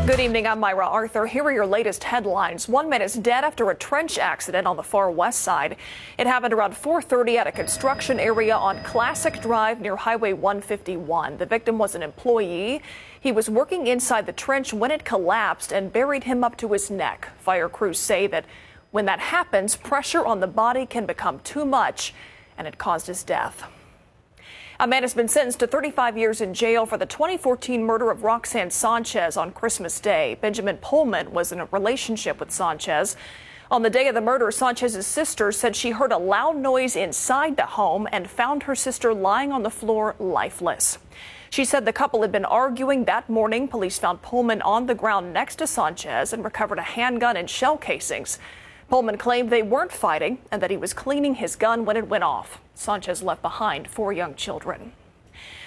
Good evening, I'm Myra Arthur. Here are your latest headlines. One man is dead after a trench accident on the far west side. It happened around 4:30 at a construction area on Classic Drive near Highway 151. The victim was an employee. He was working inside the trench when it collapsed and buried him up to his neck. Fire crews say that when that happens, pressure on the body can become too much, and it caused his death. A man has been sentenced to 35 years in jail for the 2014 murder of Roxanne Sanchez on Christmas Day. Benjamin Pullman was in a relationship with Sanchez. On the day of the murder, Sanchez's sister said she heard a loud noise inside the home and found her sister lying on the floor lifeless. She said the couple had been arguing that morning. Police found Pullman on the ground next to Sanchez and recovered a handgun and shell casings. Pullman claimed they weren't fighting and that he was cleaning his gun when it went off. Sanchez left behind 4 young children.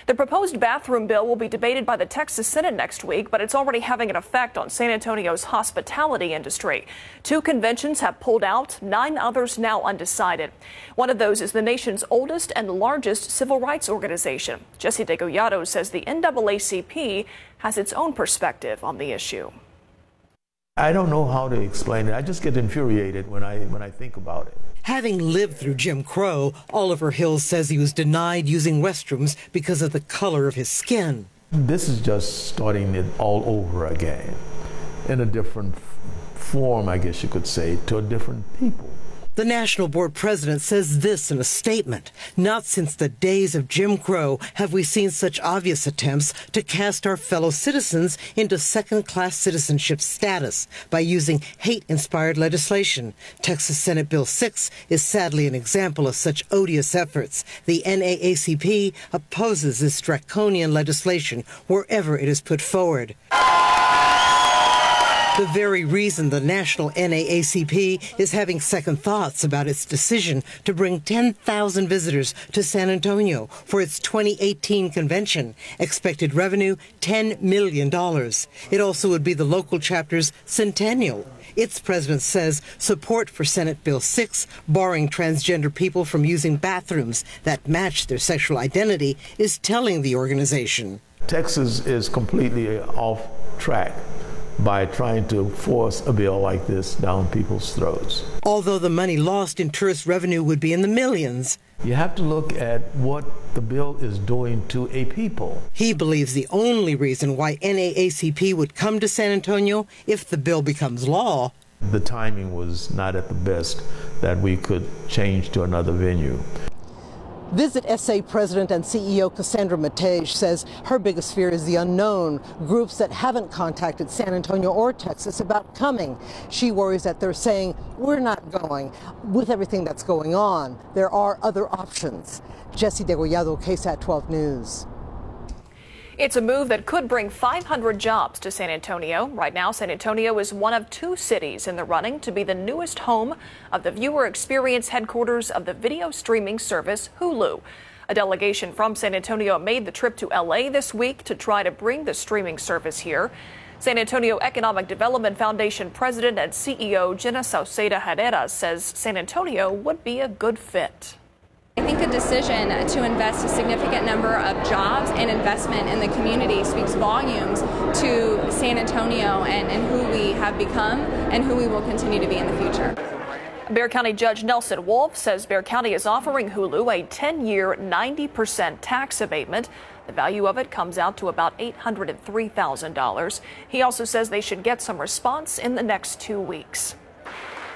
The proposed bathroom bill will be debated by the Texas Senate next week, but it's already having an effect on San Antonio's hospitality industry. 2 conventions have pulled out, 9 others now undecided. One of those is the nation's oldest and largest civil rights organization. Jesse DeGollado says the NAACP has its own perspective on the issue. I don't know how to explain it. I just get infuriated when I think about it. Having lived through Jim Crow, Oliver Hill says he was denied using restrooms because of the color of his skin. This is just starting it all over again in a different form, I guess you could say, to a different people. The National Board president says this in a statement. Not since the days of Jim Crow have we seen such obvious attempts to cast our fellow citizens into second-class citizenship status by using hate-inspired legislation. Texas Senate Bill 6 is sadly an example of such odious efforts. The NAACP opposes this draconian legislation wherever it is put forward. The very reason the national NAACP is having second thoughts about its decision to bring 10,000 visitors to San Antonio for its 2018 convention. Expected revenue, $10 million. It also would be the local chapter's centennial. Its president says support for Senate Bill 6, barring transgender people from using bathrooms that match their sexual identity, is telling the organization. Texas is completely off track by trying to force a bill like this down people's throats. Although the money lost in tourist revenue would be in the millions. You have to look at what the bill is doing to a people. He believes the only reason why NAACP would come to San Antonio if the bill becomes law. The timing was not at the best that we could change to another venue. Visit SA President and CEO Cassandra Matej says her biggest fear is the unknown, groups that haven't contacted San Antonio or Texas about coming. She worries that they're saying, we're not going. With everything that's going on, there are other options. Jesse DeGollado, KSAT 12 News. It's a move that could bring 500 jobs to San Antonio. Right now, San Antonio is one of 2 cities in the running to be the newest home of the viewer experience headquarters of the video streaming service Hulu. A delegation from San Antonio made the trip to LA this week to try to bring the streaming service here. San Antonio Economic Development Foundation President and CEO Jenna Sauceda Herrera says San Antonio would be a good fit. I think the decision to invest a significant number of jobs and investment in the community speaks volumes to San Antonio and who we have become and who we will continue to be in the future. Bexar County Judge Nelson Wolf says Bexar County is offering Hulu a 10-year, 90% tax abatement. The value of it comes out to about $803,000. He also says they should get some response in the next 2 weeks.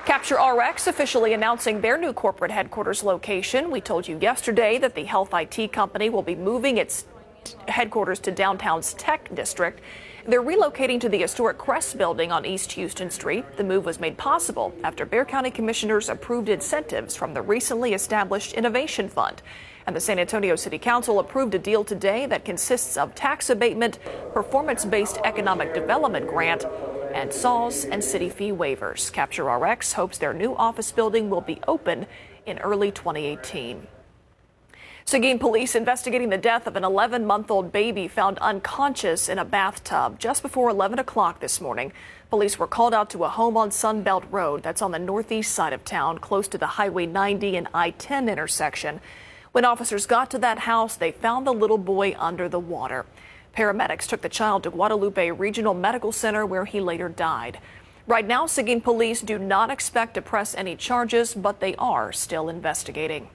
CaptureRx officially announcing their new corporate headquarters location. We told you yesterday that the health IT company will be moving its headquarters to downtown's Tech District. They're relocating to the historic Crest building on East Houston Street. The move was made possible after Bexar County commissioners approved incentives from the recently established Innovation Fund. And the San Antonio City Council approved a deal today that consists of tax abatement, performance-based economic development grant, and SAWS and city fee waivers. CaptureRx hopes their new office building will be open in early 2018. Seguin police investigating the death of an 11-month-old baby found unconscious in a bathtub just before 11 o'clock this morning. Police were called out to a home on Sunbelt Road that's on the northeast side of town, close to the Highway 90 and I-10 intersection. When officers got to that house, they found the little boy under the water. Paramedics took the child to Guadalupe Regional Medical Center, where he later died. Right now, Seguin police do not expect to press any charges, but they are still investigating.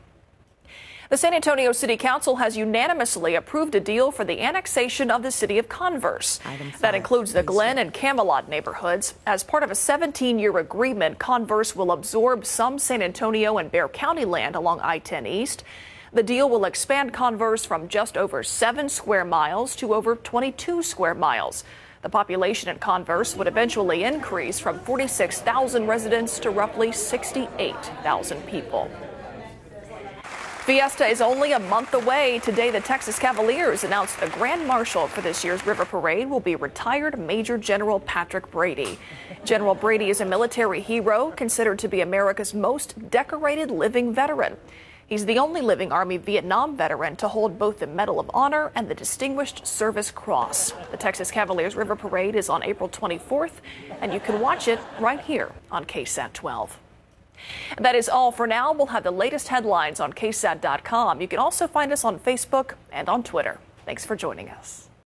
The San Antonio City Council has unanimously approved a deal for the annexation of the city of Converse. That includes the Glen and Camelot neighborhoods. As part of a 17-year agreement, Converse will absorb some San Antonio and Bexar County land along I-10 East. The deal will expand Converse from just over 7 square miles to over 22 square miles. The population in Converse would eventually increase from 46,000 residents to roughly 68,000 people. Fiesta is only a month away. Today, the Texas Cavaliers announced the Grand Marshal for this year's River Parade will be retired Major General Patrick Brady. General Brady is a military hero, considered to be America's most decorated living veteran. He's the only living Army Vietnam veteran to hold both the Medal of Honor and the Distinguished Service Cross. The Texas Cavaliers River Parade is on April 24th, and you can watch it right here on KSAT 12. That is all for now. We'll have the latest headlines on KSAT.com. You can also find us on Facebook and on Twitter. Thanks for joining us.